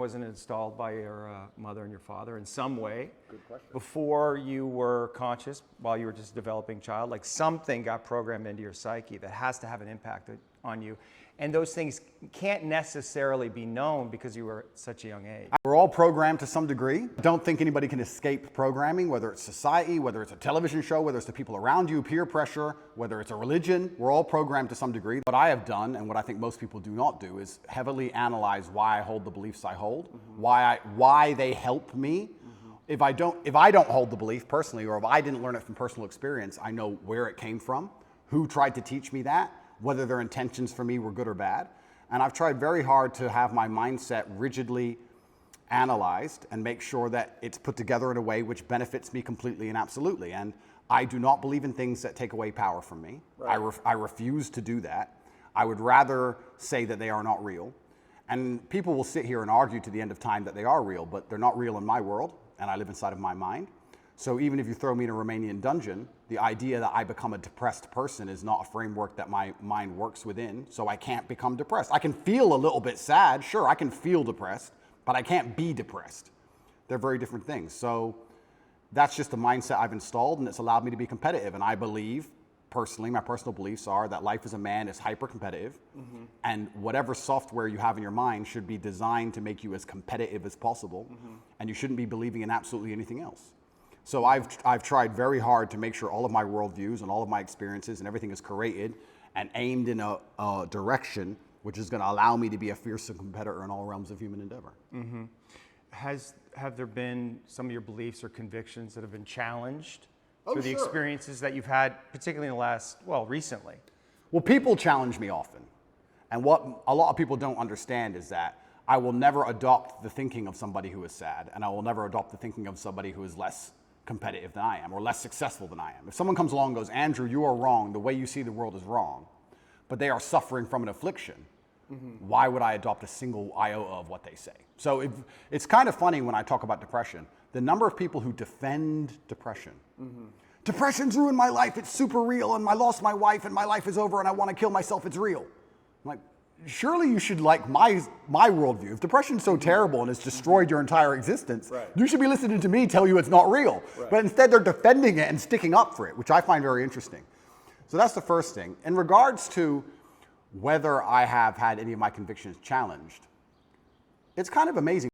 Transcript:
Wasn't installed by your mother and your father in some way? Good question. Before you were conscious, while you were just a developing child, like something got programmed into your psyche that has to have an impact on you. And those things can't necessarily be known because you were at such a young age. We're all programmed to some degree. Don't think anybody can escape programming, whether it's society, whether it's a television show, whether it's the people around you, peer pressure, whether it's a religion. We're all programmed to some degree. What I have done, and what I think most people do not do, is heavily analyze why I hold the beliefs I hold, why they help me. If I don't hold the belief personally, or if I didn't learn it from personal experience, I know where it came from, who tried to teach me that, whether their intentions for me were good or bad. And I've tried very hard to have my mindset rigidly analyzed and make sure that it's put together in a way which benefits me completely and absolutely. And I do not believe in things that take away power from me. Right. I refuse to do that. I would rather say that they are not real. And people will sit here and argue to the end of time that they are real, but they're not real in my world, and I live inside of my mind. So even if you throw me in a Romanian dungeon, the idea that I become a depressed person is not a framework that my mind works within, so I can't become depressed. I can feel a little bit sad, sure, I can feel depressed, but I can't be depressed. They're very different things. So that's just the mindset I've installed, and it's allowed me to be competitive. And I believe, personally, my personal beliefs are that life as a man is hyper-competitive, and whatever software you have in your mind should be designed to make you as competitive as possible, and you shouldn't be believing in absolutely anything else. So I've tried very hard to make sure all of my worldviews and all of my experiences and everything is curated and aimed in a direction which is going to allow me to be a fearsome competitor in all realms of human endeavor. Have there been some of your beliefs or convictions that have been challenged through the experiences that you've had, particularly in the last, recently? Well, people challenge me often. And what a lot of people don't understand is that I will never adopt the thinking of somebody who is sad, and I will never adopt the thinking of somebody who is less competitive than I am, or less successful than I am. If someone comes along and goes, Andrew, you are wrong, the way you see the world is wrong, but they are suffering from an affliction, why would I adopt a single iota of what they say? So it's kind of funny when I talk about depression, the number of people who defend depression. Depression's ruined my life, it's super real, and I lost my wife, and my life is over, and I want to kill myself, it's real. I'm like, surely you should like my worldview. If depression's so terrible and it's destroyed your entire existence, you should be listening to me tell you it's not real. But instead they're defending it and sticking up for it, which I find very interesting. So that's the first thing. In regards to whether I have had any of my convictions challenged, it's kind of amazing.